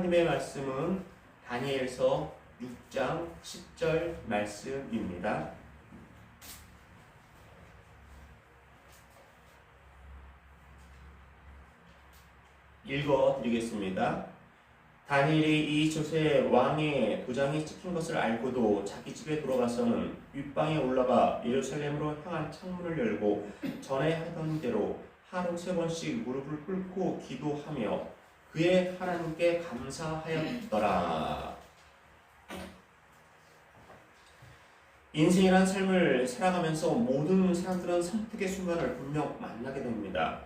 하나님의 말씀은 다니엘서 6장 10절 말씀입니다. 읽어드리겠습니다. 다니엘이 이 조세 왕의 도장이 찍힌 것을 알고도 자기 집에 돌아가서는 윗방에 올라가 예루살렘으로 향한 창문을 열고 전에 하던 대로 하루 3번씩 무릎을 꿇고 기도하며 그의 하나님께 감사하였더라. 인생이란 삶을 살아가면서 모든 사람들은 선택의 순간을 분명 만나게 됩니다.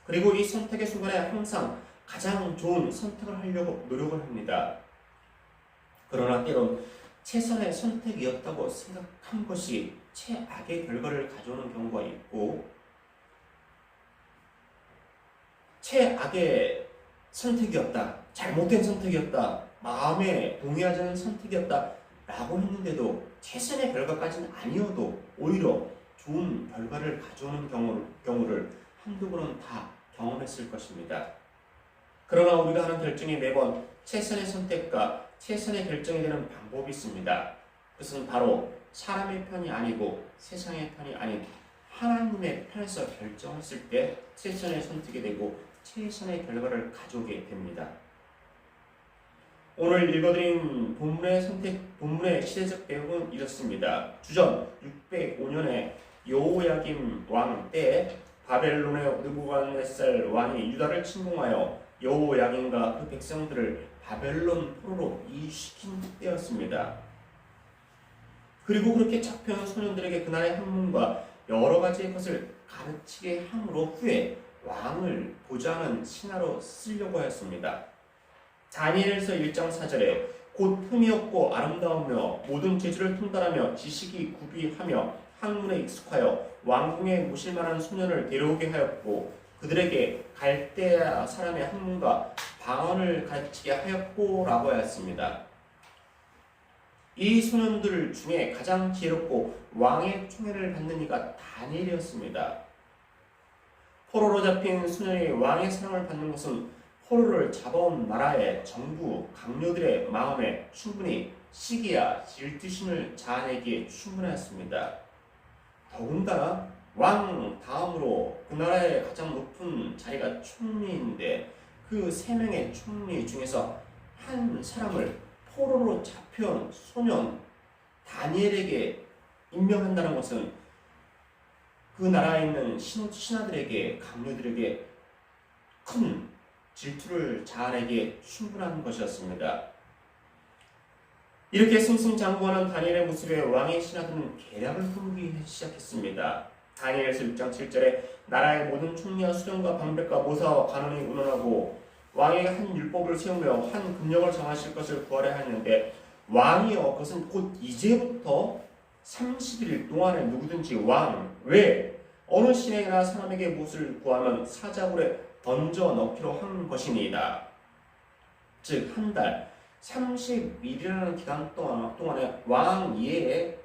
그리고 이 선택의 순간에 항상 가장 좋은 선택을 하려고 노력을 합니다. 그러나 때론 최선의 선택이었다고 생각한 것이 최악의 결과를 가져오는 경우가 있고, 최악의 선택이었다, 잘못된 선택이었다, 마음에 동의하지 않는 선택이었다 라고 했는데도 최선의 결과까지는 아니어도 오히려 좋은 결과를 가져오는 경우를 한두 번은 다 경험했을 것입니다. 그러나 우리가 하는 결정이 매번 최선의 선택과 최선의 결정이 되는 방법이 있습니다. 그것은 바로 사람의 편이 아니고 세상의 편이 아닌 하나님의 편에서 결정했을 때 최선의 선택이 되고 최선의 결과를 가져오게 됩니다. 오늘 읽어드린 본문의 시대적 배경은 이렇습니다. 주전 605년에 여호야김 왕 때 바벨론의 느부갓네살 왕이 유다를 침공하여 여호야김과 그 백성들을 바벨론 포로로 이주시킨 때였습니다. 그리고 그렇게 잡혀온 소년들에게 그날의 학문과 여러 가지의 것을 가르치게 함으로 후에 왕을 보좌하는 신하로 쓰려고 하였습니다. 다니엘서 1장 4절에 곧 흠이 없고 아름다우며 모든 재주를 통달하며 지식이 구비하며 학문에 익숙하여 왕궁에 모실 만한 소년을 데려오게 하였고 그들에게 갈대아 사람의 학문과 방언을 가르치게 하였고 라고 하였습니다. 이 소년들 중에 가장 지혜롭고 왕의 총애를 받는 이가 다니엘이었습니다. 포로로 잡힌 소년이 왕의 사랑을 받는 것은 포로를 잡아온 나라의 정부 강요들의 마음에 충분히 시기와 질투심을 자아내기에 충분하였습니다. 더군다나 왕 다음으로 그 나라의 가장 높은 자리가 총리인데 그 3명의 총리 중에서 한 사람을 포로로 잡혀온 소년 다니엘에게 임명한다는 것은 그 나라에 있는 신하들에게 강요들에게 큰 질투를 자아내기에 충분한 것이었습니다. 이렇게 승승장구하는 다니엘의 모습에 왕의 신하들은 계략을 꾸미기 시작했습니다. 다니엘서 6장 7절에 나라의 모든 총리와 수령과 방백과 모사와 간원이 운원하고 왕에게 한 율법을 세우며 한 금령을 정하실 것을 구하려 했는데 왕이여 그것은 곧 이제부터 30일 동안에 누구든지 왜 어느 신에게나 사람에게 무엇을 구하면 사자굴에 던져 넣기로 한 것이니이다. 즉 한 달 30일이라는 기간 동안에 왕 이외에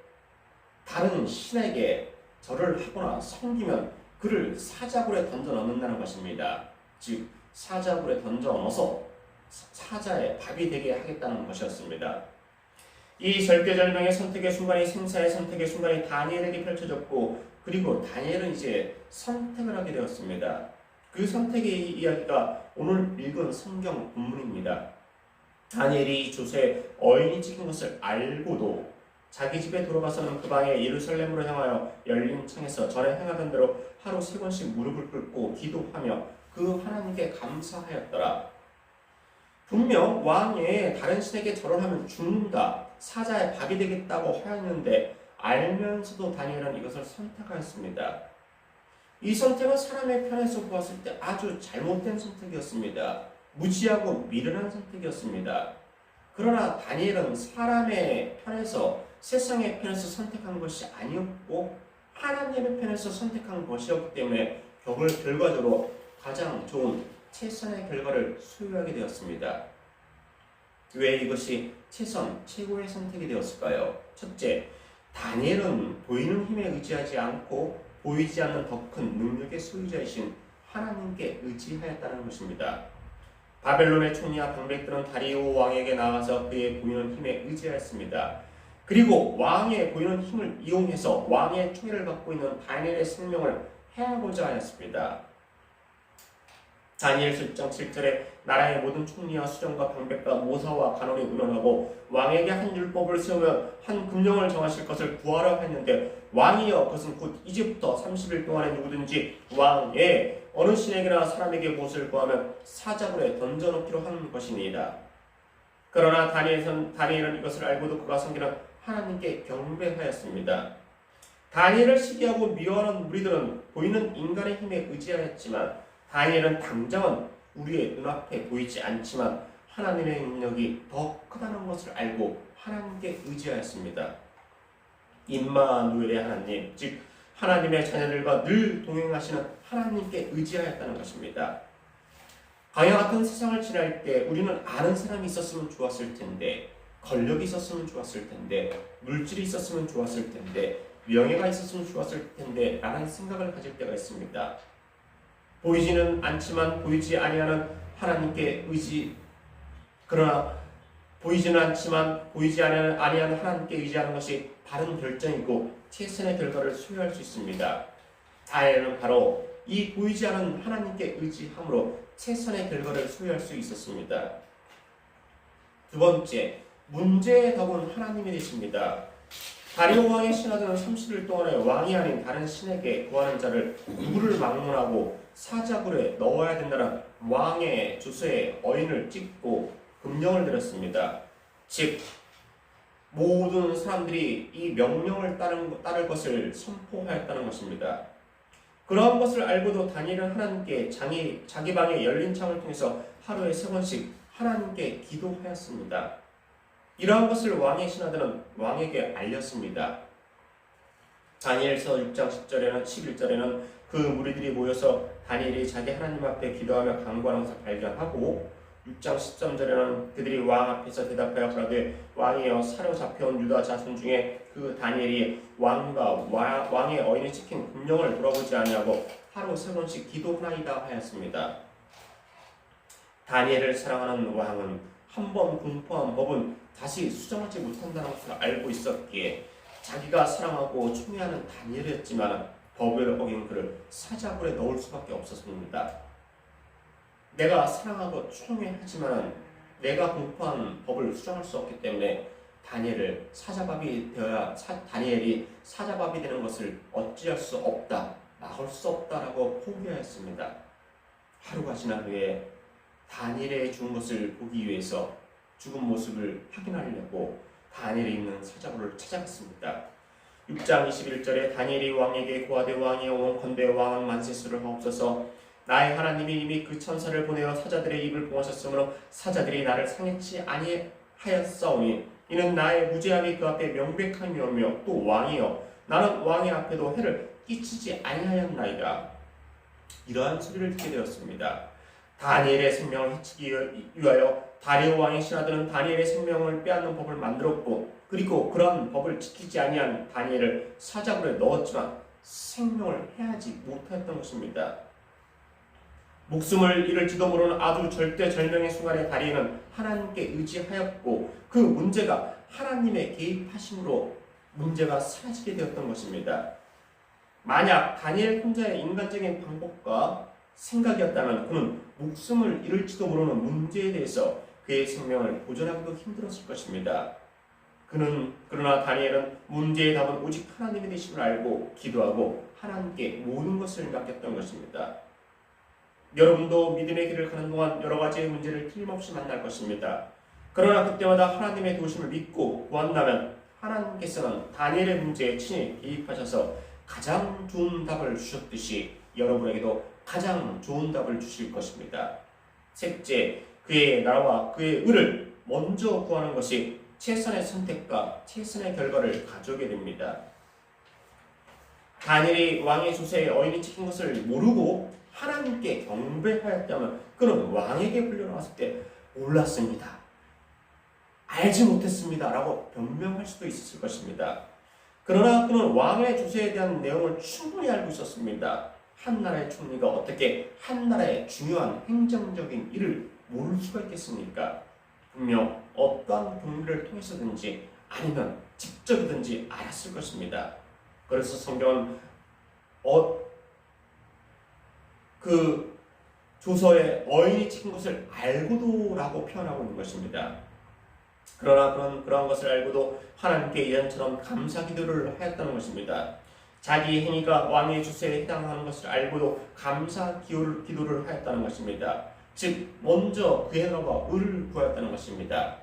다른 신에게 절을 하거나 섬기면 그를 사자굴에 던져 넣는다는 것입니다. 즉 사자굴에 던져 넣어서 사자의 밥이 되게 하겠다는 것이었습니다. 이 절대절명의 선택의 순간이 생사의 선택의 순간이 다니엘에게 펼쳐졌고 그리고 다니엘은 이제 선택을 하게 되었습니다. 그 선택의 이야기가 오늘 읽은 성경 본문입니다. 다니엘이 조세 어인이 찍힌 것을 알고도 자기 집에 돌아가서는 그 방에 예루살렘으로 향하여 열린 창에서 전에 행하던 대로 하루 3번씩 무릎을 꿇고 기도하며 그 하나님께 감사하였더라. 분명 왕의 다른 신에게 절을 하면 죽는다, 사자의 밥이 되겠다고 하였는데 알면서도 다니엘은 이것을 선택하였습니다. 이 선택은 사람의 편에서 보았을 때 아주 잘못된 선택이었습니다. 무지하고 미련한 선택이었습니다. 그러나 다니엘은 사람의 편에서 세상의 편에서 선택한 것이 아니었고 하나님의 편에서 선택한 것이었기 때문에 결과적으로 가장 좋은 최선의 결과를 소유하게 되었습니다. 왜 이것이 최고의 선택이 되었을까요? 첫째, 다니엘은 보이는 힘에 의지하지 않고 보이지 않는 더 큰 능력의 소유자이신 하나님께 의지하였다는 것입니다. 바벨론의 총리와 방백들은 다리오 왕에게 나가서 그의 보이는 힘에 의지하였습니다. 그리고 왕의 보이는 힘을 이용해서 왕의 총애를 받고 있는 다니엘의 생명을 해하고자 하였습니다. 다니엘서 6장 7절에 나라의 모든 총리와 수령과 방백과 모사와 간원이 의논하고 왕에게 한 율법을 세우며 한 금령을 정하실 것을 구하려 했는데 왕이여 그것은 곧 이제부터 30일 동안에 누구든지 왕의 어느 신에게나 사람에게 무엇을 구하면 사자굴에 던져놓기로 한 것이니이다. 그러나 다니엘은 이것을 알고도 그가 섬기는 하나님께 경배하였습니다. 다니엘을 시기하고 미워하는 무리들은 보이는 인간의 힘에 의지하였지만 다니엘은 당장은 우리의 눈앞에 보이지 않지만 하나님의 능력이 더 크다는 것을 알고 하나님께 의지하였습니다. 임마누엘의 하나님, 즉 하나님의 자녀들과 늘 동행하시는 하나님께 의지하였다는 것입니다. 광야 같은 세상을 지날 때 우리는 아는 사람이 있었으면 좋았을 텐데, 권력이 있었으면 좋았을 텐데, 물질이 있었으면 좋았을 텐데, 명예가 있었으면 좋았을 텐데 라는 생각을 가질 때가 있습니다. 보이지는 않지만 보이지 아니하는 하나님께 그러나 보이지는 않지만 보이지 아니하는 하나님께 의지하는 것이 바른 결정이고 최선의 결과를 소유할 수 있습니다. 다니엘은 바로 이 보이지 않은 하나님께 의지함으로 최선의 결과를 소유할 수 있었습니다. 두 번째, 문제의 답은 하나님이 되십니다. 다리오 왕의 신하들은 30일 동안에 왕이 아닌 다른 신에게 구하는 자를 누구를 막론하고 사자굴에 넣어야 된다는 왕의 주소에 어인을 찍고 금령을 내렸습니다. 즉 모든 사람들이 이 명령을 따를 것을 선포하였다는 것입니다. 그러한 것을 알고도 다니엘은 하나님께 자기 방의 열린 창을 통해서 하루에 3번씩 하나님께 기도하였습니다. 이러한 것을 왕의 신하들은 왕에게 알렸습니다. 다니엘서 6장 10절에는 11절에는 그 무리들이 모여서 다니엘이 자기 하나님 앞에 기도하며 간구하는 것을 발견하고 6장 13절에는 그들이 왕 앞에서 대답하여 그러되 왕이여 사로잡혀온 유다 자손 중에 그 다니엘이 왕의 어인이 찍힌 금령을 돌아보지 아니하고 하루 3번씩 기도하나이다 하였습니다. 다니엘을 사랑하는 왕은 한 번 공포한 법은 다시 수정하지 못한다는 것을 알고 있었기에 자기가 사랑하고 총애하는 다니엘이었지만 법을 어긴 그를 사자굴에 넣을 수밖에 없었습니다. 내가 사랑하고 총애하지만 내가 공포한 법을 수정할 수 없기 때문에 다니엘이 사자밥이 되는 것을 어찌할 수 없다, 막을 수 없다라고 포기하였습니다. 하루가 지난 후에 다니엘의 죽은 것을 보기 위해서 죽은 모습을 확인하려고 다니엘이 있는 사자굴을 찾아갔습니다. 6장 21절에 다니엘이 왕에게 고하되 왕이여 원컨대 왕은 만세수를 하옵소서. 나의 하나님이 이미 그 천사를 보내어 사자들의 입을 봉하셨으므로 사자들이 나를 상해치 아니하였사오니 이는 나의 무죄함이 그 앞에 명백함이오며 또 왕이여 나는 왕의 앞에도 해를 끼치지 아니하였나이다. 이러한 소리를 듣게 되었습니다. 다니엘의 생명을 해치기 위하여 다리오 왕의 신하들은 다니엘의 생명을 빼앗는 법을 만들었고 그리고 그런 법을 지키지 아니한 다니엘을 사자굴에 넣었지만 생명을 해하지 못하였던 것입니다. 목숨을 잃을지도 모르는 아주 절대절명의 순간에 다니엘은 하나님께 의지하였고 그 문제가 하나님의 개입하심으로 문제가 사라지게 되었던 것입니다. 만약 다니엘 혼자의 인간적인 방법과 생각이었다면 그는 목숨을 잃을지도 모르는 문제에 대해서 그의 생명을 보존하기도 힘들었을 것입니다. 그러나 다니엘은 문제의 답은 오직 하나님이 되심을 알고 기도하고 하나님께 모든 것을 맡겼던 것입니다. 여러분도 믿음의 길을 가는 동안 여러 가지의 문제를 틀림없이 만날 것입니다. 그러나 그때마다 하나님의 도우심을 믿고 구한다면 하나님께서는 다니엘의 문제에 친히 개입하셔서 가장 좋은 답을 주셨듯이 여러분에게도 가장 좋은 답을 주실 것입니다. 셋째, 그의 나라와 그의 의를 먼저 구하는 것이 최선의 선택과 최선의 결과를 가져오게 됩니다. 다니엘이 왕의 조세에 어인이 찍힌 것을 모르고 하나님께 경배하였다면 그는 왕에게 불려나왔을 때 몰랐습니다, 알지 못했습니다 라고 변명할 수도 있었을 것입니다. 그러나 그는 왕의 조세에 대한 내용을 충분히 알고 있었습니다. 한 나라의 총리가 어떻게 한 나라의 중요한 행정적인 일을 모를 수가 있겠습니까? 분명 어떠한 동리를 통해서든지 아니면 직접이든지 알았을 것입니다. 그래서 성경은 그 조서에 어인이 찍은 것을 알고도라고 표현하고 있는 것입니다. 그러나 그런 것을 알고도 하나님께 이전처럼 감사 기도를 하였다는 것입니다. 자기 행위가 왕의 주세에 해당하는 것을 알고도 감사 기도를 하였다는 것입니다. 즉 먼저 그의 나라와 의를 구하였다는 것입니다.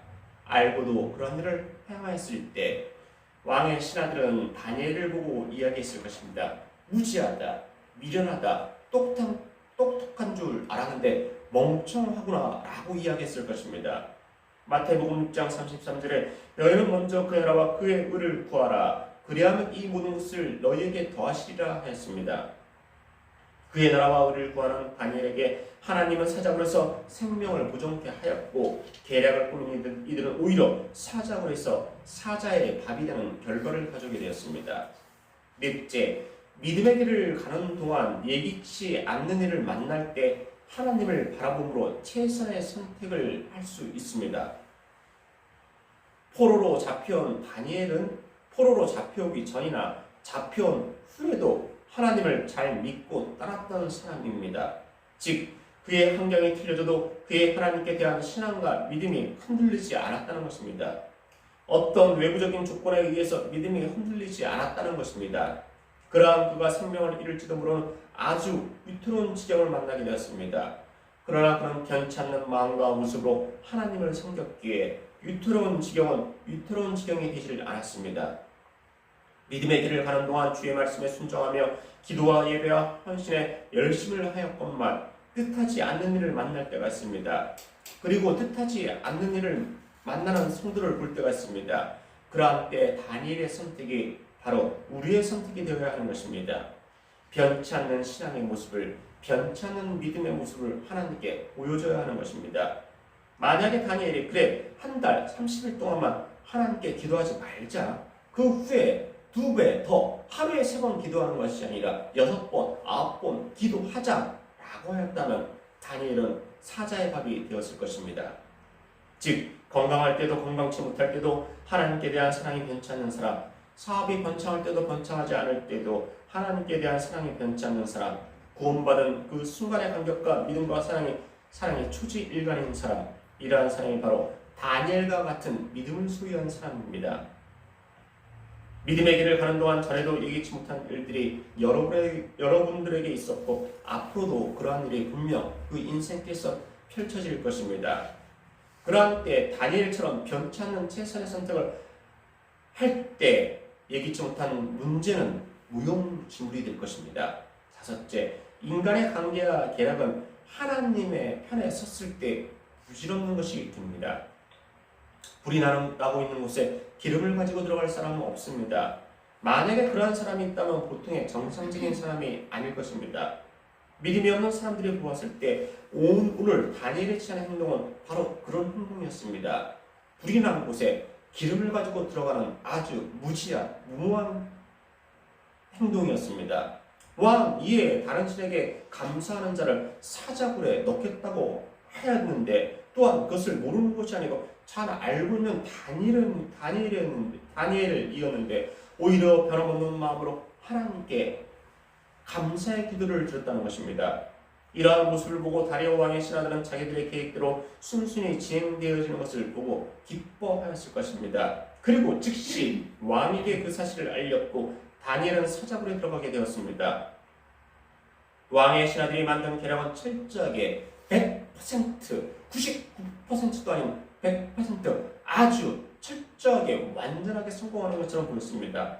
알고도 그런 일을 행하였을 때 왕의 신하들은 다니엘을 보고 이야기했을 것입니다. 무지하다, 미련하다, 똑똑한 줄 알았는데 멍청하구나 라고 이야기했을 것입니다. 마태복음 6장 33절에 너희는 먼저 그의 나라와 그의 의를 구하라. 그리하면 이 모든 것을 너희에게 더하시리라 하였습니다. 그의 나라와 의를 구하는 다니엘에게 하나님은 사자굴에서 생명을 보존케 하였고 계략을 꾸민 이들은 오히려 사자굴에서 사자의 밥이 되는 결과를 가져오게 되었습니다. 넷째, 믿음의 길을 가는 동안 예기치 않는 일을 만날 때 하나님을 바라봄으로 최선의 선택을 할 수 있습니다. 포로로 잡혀온 다니엘은 포로로 잡혀오기 전이나 잡혀온 후에도 하나님을 잘 믿고 따랐던 사람입니다. 즉 그의 환경이 틀려져도 그의 하나님께 대한 신앙과 믿음이 흔들리지 않았다는 것입니다. 어떤 외부적인 조건에 의해서 믿음이 흔들리지 않았다는 것입니다. 그러한 그가 생명을 잃을지도 모르는 아주 위태로운 지경을 만나게 되었습니다. 그러나 그는 변치 않는 마음과 모습으로 하나님을 섬겼기에 위태로운 지경이 되지 않았습니다. 믿음의 길을 가는 동안 주의 말씀에 순종하며 기도와 예배와 헌신에 열심을 하였건만 뜻하지 않는 일을 만날 때가 있습니다. 그리고 뜻하지 않는 일을 만나는 성도를 볼 때가 있습니다. 그러한 때 다니엘의 선택이 바로 우리의 선택이 되어야 하는 것입니다. 변치 않는 신앙의 모습을, 변치 않는 믿음의 모습을 하나님께 보여줘야 하는 것입니다. 만약에 다니엘이 그래 한 달 30일 동안만 하나님께 기도하지 말자, 그 후에 2배 더 하루에 3번 기도하는 것이 아니라 6번, 9번 기도하자라고 하였다면 다니엘은 사자의 밥이 되었을 것입니다. 즉 건강할 때도 건강치 못할 때도 하나님께 대한 사랑이 변치 않는 사람, 사업이 번창할 때도 번창하지 않을 때도 하나님께 대한 사랑이 변치 않는 사람, 구원받은 그 순간의 감격과 믿음과 사랑이 초지일관인 사람, 이러한 사람이 바로 다니엘과 같은 믿음을 소유한 사람입니다. 믿음의 길을 가는 동안 전에도 예기치 못한 일들이 여러분들에게 있었고 앞으로도 그러한 일이 분명 그 인생께서 펼쳐질 것입니다. 그러한 때 다니엘처럼 변치 않는 최선의 선택을 할 때 예기치 못한 문제는 무용지물이 될 것입니다. 다섯째, 인간의 관계와 계략은 하나님의 편에 섰을 때 부질없는 것이 됩니다. 불이 나고 있는 곳에 기름을 가지고 들어갈 사람은 없습니다. 만약에 그러한 사람이 있다면 보통의 정상적인 사람이 아닐 것입니다. 믿음이 없는 사람들이 보았을 때 오늘 다니엘이 취한 행동은 바로 그런 행동이었습니다. 불이 나는 곳에 기름을 가지고 들어가는 아주 무모한 행동이었습니다. 왕 이에 다른 신에게 감사하는 자를 사자굴에 넣겠다고 하였는데 또한 그것을 모르는 것이 아니고 잘 알고 있는 다니엘을 이었는데 오히려 변함없는 마음으로 하나님께 감사의 기도를 드렸다는 것입니다. 이러한 모습을 보고 다리오 왕의 신하들은 자기들의 계획대로 순순히 진행되어지는 것을 보고 기뻐하였을 것입니다. 그리고 즉시 왕에게 그 사실을 알렸고 다니엘은 사자굴에 들어가게 되었습니다. 왕의 신하들이 만든 계략은 철저하게 100%, 99%도 아닌 100% 아주 철저하게 완전하게 성공하는 것처럼 보였습니다.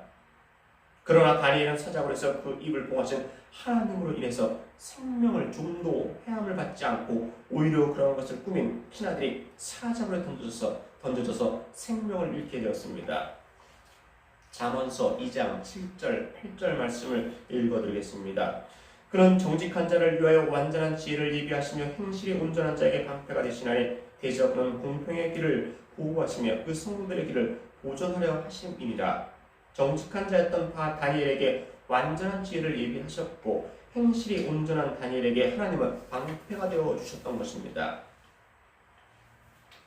그러나 다니엘은 사자굴에서 그 입을 봉하신 하나님으로 인해서 생명을 조금도 해함을 받지 않고 오히려 그런 것을 꾸민 신하들이 사자굴에 던져져서 생명을 잃게 되었습니다. 잠언서 2장 7절 8절 말씀을 읽어드리겠습니다. 그는 정직한 자를 위하여 완전한 지혜를 예비하시며 행실이 온전한 자에게 방패가 되시나니 대저 그는 공평의 길을 보호하시며 그 성도들의 길을 보존하려 하심이니라. 정직한 자였던 다니엘에게 완전한 지혜를 예비하셨고 행실이 온전한 다니엘에게 하나님은 방패가 되어 주셨던 것입니다.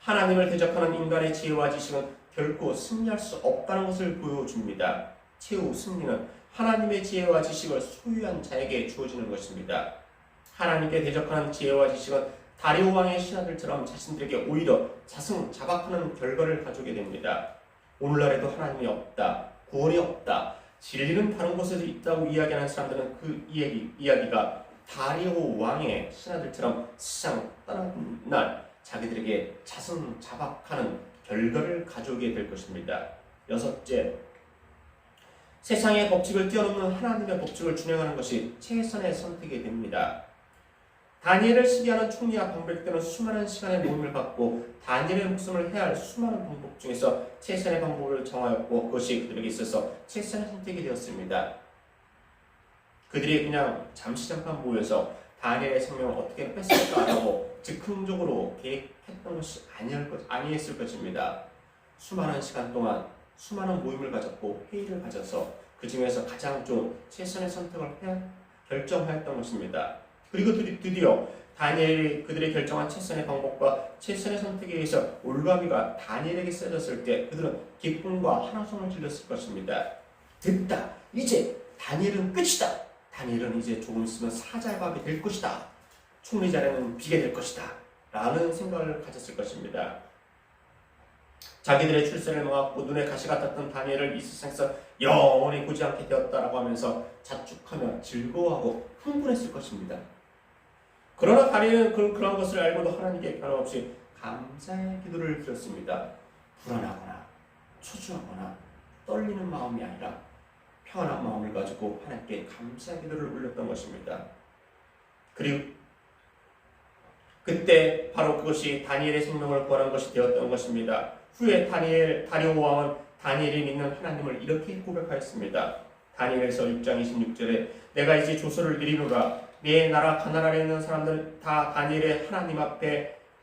하나님을 대적하는 인간의 지혜와 지식은 결코 승리할 수 없다는 것을 보여줍니다. 최후 승리는 하나님의 지혜와 지식을 소유한 자에게 주어지는 것입니다. 하나님께 대적하는 지혜와 지식은 다리오 왕의 신하들처럼 자신들에게 오히려 자승자박하는 결과를 가져오게 됩니다. 오늘날에도 하나님이 없다, 구원이 없다, 진리는 다른 곳에도 있다고 이야기하는 사람들은 그 이야기가 다리오 왕의 신하들처럼 세상 떠나는 날 자기들에게 자승자박하는 결과를 가져오게 될 것입니다. 여섯째, 세상의 법칙을 뛰어넘는 하나님의 법칙을 준행하는 것이 최선의 선택이 됩니다. 다니엘을 시기하는 총리와 방백들은 수많은 시간의 모임을 갖고 다니엘의 목숨을 해야 할 수많은 방법 중에서 최선의 방법을 정하였고 그것이 그들에게 있어서 최선의 선택이 되었습니다. 그들이 그냥 잠깐 모여서 다니엘의 생명을 어떻게 뺐을까라고 즉흥적으로 계획했던 것이 아니었을 것입니다. 수많은 시간 동안 수많은 모임을 가졌고 회의를 가져서 그 중에서 가장 좋은 최선의 선택을 결정하였던 것입니다. 그리고 드디어 다니엘이 그들의 결정한 최선의 방법과 최선의 선택에 의해서 올가미가 다니엘에게 쏟아졌을 때 그들은 기쁨과 한호성을 질렀을 것입니다. 됐다! 이제 다니엘은 끝이다! 다니엘은 이제 조금 있으면 사자의 밥이 될 것이다! 총리 자리는 비게 될 것이다! 라는 생각을 가졌을 것입니다. 자기들의 출세를 막았고 눈에 가시 같았던 다니엘을 이 세상에서 영원히 보지 않게 되었다라고 하면서 자축하며 즐거워하고 흥분했을 것입니다. 그러나 다니엘은 그런 것을 알고도 하나님께 변함없이 감사의 기도를 드렸습니다. 불안하거나 초조하거나 떨리는 마음이 아니라 평안한 마음을 가지고 하나님께 감사의 기도를 올렸던 것입니다. 그리고 그때 바로 그것이 다니엘의 생명을 구하는 것이 되었던 것입니다. 후에 다리오 왕은 다니엘이 믿는 하나님을 이렇게 고백하였습니다. 다니엘서 6장 26절에 내가 이제 조서를 이리노라 내 나라 가나안에 있는 사람들은 다 다니엘의 하나님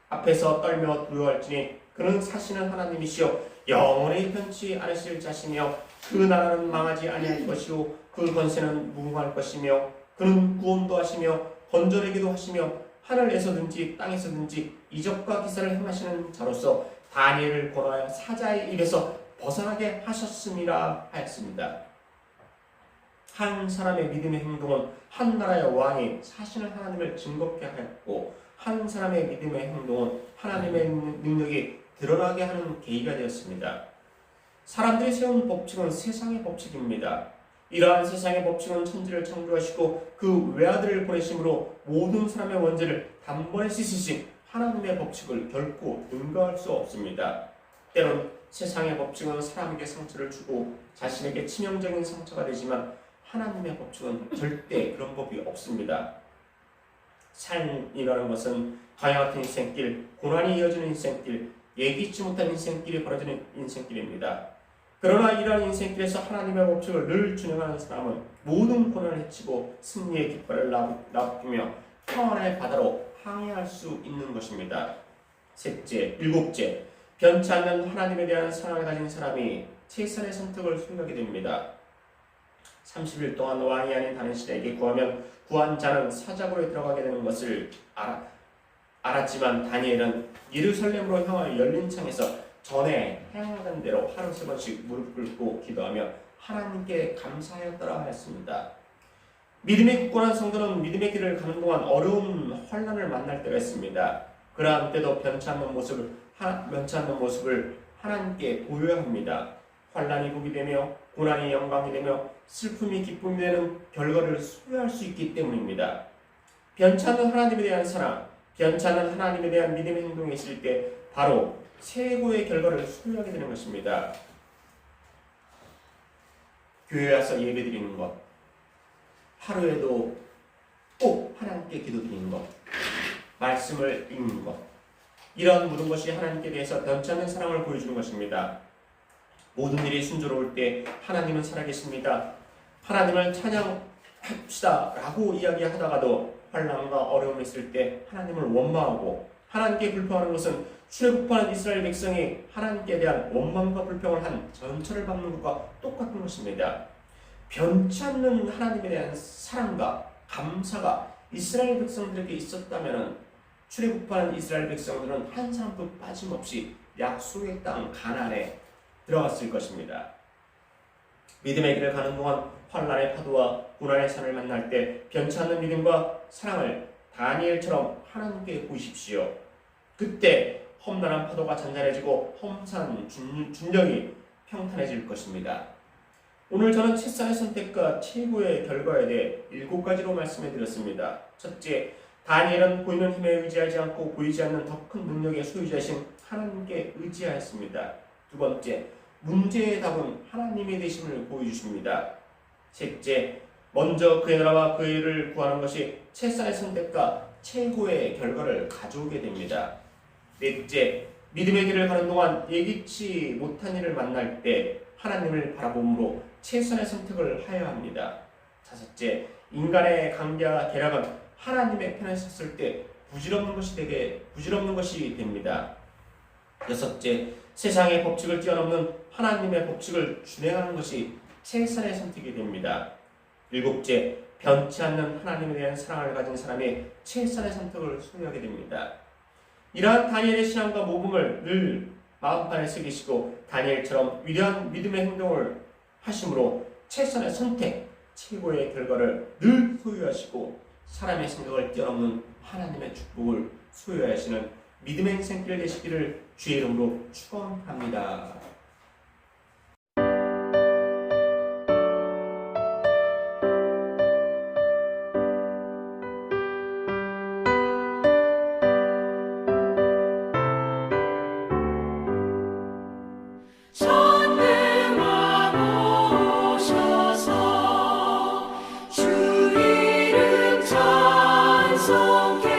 앞에서 떨며 두려워할지니 그는 사시는 하나님이시여 영원히 변치 않으실 자시며 그 나라는 망하지 아니할 것이요 그 권세는 무궁할 것이며 그는 구원도 하시며 건져내기도 하시며 하늘에서든지 땅에서든지 이적과 기사를 행하시는 자로서 다니엘을 권하여 사자의 입에서 벗어나게 하셨음이라 하였습니다. 한 사람의 믿음의 행동은 한 나라의 왕이 사시는 하나님을 증거케 하였고 한 사람의 믿음의 행동은 하나님의 능력이 드러나게 하는 계기가 되었습니다. 사람들이 세운 법칙은 세상의 법칙입니다. 이러한 세상의 법칙은 천지를 창조하시고 그 외아들을 보내심으로 모든 사람의 원죄를 단번에 씻으신 하나님의 법칙을 결코 능가할 수 없습니다. 때론 세상의 법칙은 사람에게 상처를 주고 자신에게 치명적인 상처가 되지만 하나님의 법칙은 절대 그런 법이 없습니다. 삶이라는 것은 가야 같은 인생길, 고난이 이어지는 인생길, 예기치 못한 인생길이 벌어지는 인생길입니다. 그러나 이러한 인생길에서 하나님의 법칙을 늘 준행하는 사람은 모든 고난을 헤치고 승리의 깃발을 납으며 평안의 바다로 항해할 수 있는 것입니다. 일곱째, 변치 않는 하나님에 대한 사랑을 가진 사람이 최선의 선택을 소유하게 됩니다. 30일 동안 왕이 아닌 다른 신에게 구하면 구한 자는 사자고에 들어가게 되는 것을 알았지만 다니엘은 예루살렘으로 향하여 열린 창에서 전에 행하던 대로 하루 3번씩 무릎 꿇고 기도하며 하나님께 감사하였더라 하였습니다. 믿음이 굳건한 성도는 믿음의 길을 가는 동안 어려운 환난을 만날 때가 있습니다. 그러한 때도 변치 않는 모습을 하나님께 보여야 합니다. 환난이 복이 되며 고난이 영광이 되며 슬픔이 기쁨이 되는 결과를 소유할 수 있기 때문입니다. 변치 않는 하나님에 대한 사랑, 변치 않는 하나님에 대한 믿음의 행동이 있을 때 바로 최고의 결과를 소유하게 되는 것입니다. 교회에 와서 예배드리는 것, 하루에도 꼭 하나님께 기도드리는 것, 말씀을 읽는 것, 이런 모든 것이 하나님께 대해서 변치 않는 사랑을 보여주는 것입니다. 모든 일이 순조로울 때 하나님은 살아계십니다. 하나님을 찬양합시다 라고 이야기하다가도 환난과 어려움이 있을 때 하나님을 원망하고 하나님께 불평하는 것은 출애굽하는 이스라엘 백성이 하나님께 대한 원망과 불평을 한 전철을 밟는 것과 똑같은 것입니다. 변치 않는 하나님에 대한 사랑과 감사가 이스라엘 백성들에게 있었다면 출애굽한 이스라엘 백성들은 한 사람도 빠짐없이 약속의 땅 가나안에 들어갔을 것입니다. 믿음의 길을 가는 동안 환란의 파도와 고난의 산을 만날 때 변치 않는 믿음과 사랑을 다니엘처럼 하나님께 보이십시오. 그때 험난한 파도가 잔잔해지고 험산 준령이 평탄해질 것입니다. 오늘 저는 채산의 선택과 최고의 결과에 대해 7가지로 말씀해 드렸습니다. 첫째, 다니엘은 보이는 힘에 의지하지 않고 보이지 않는 더 큰 능력의 소유자이신 하나님께 의지하였습니다. 두 번째, 문제의 답은 하나님의 되심을 보여주십니다. 셋째, 먼저 그의 나라와 그의 일을 구하는 것이 채산의 선택과 최고의 결과를 가져오게 됩니다. 넷째, 믿음의 길을 가는 동안 예기치 못한 일을 만날 때 하나님을 바라봄으로 최선의 선택을 하여야 합니다. 다섯째, 인간의 강제와 계략은 하나님의 편에 섰을 때 부질없는 것이 됩니다. 여섯째, 세상의 법칙을 뛰어넘는 하나님의 법칙을 준행하는 것이 최선의 선택이 됩니다. 일곱째, 변치 않는 하나님에 대한 사랑을 가진 사람이 최선의 선택을 소유하게 됩니다. 이러한 다니엘의 신앙과 모범을 늘 마음판에 새기시고 다니엘처럼 위대한 믿음의 행동을 하심으로 최선의 선택, 최고의 결과를 늘 소유하시고 사람의 생각을 뛰어넘는 하나님의 축복을 소유하시는 믿음의 인생길 되시기를 주의 이름으로 축원합니다. 주 이름 찬송해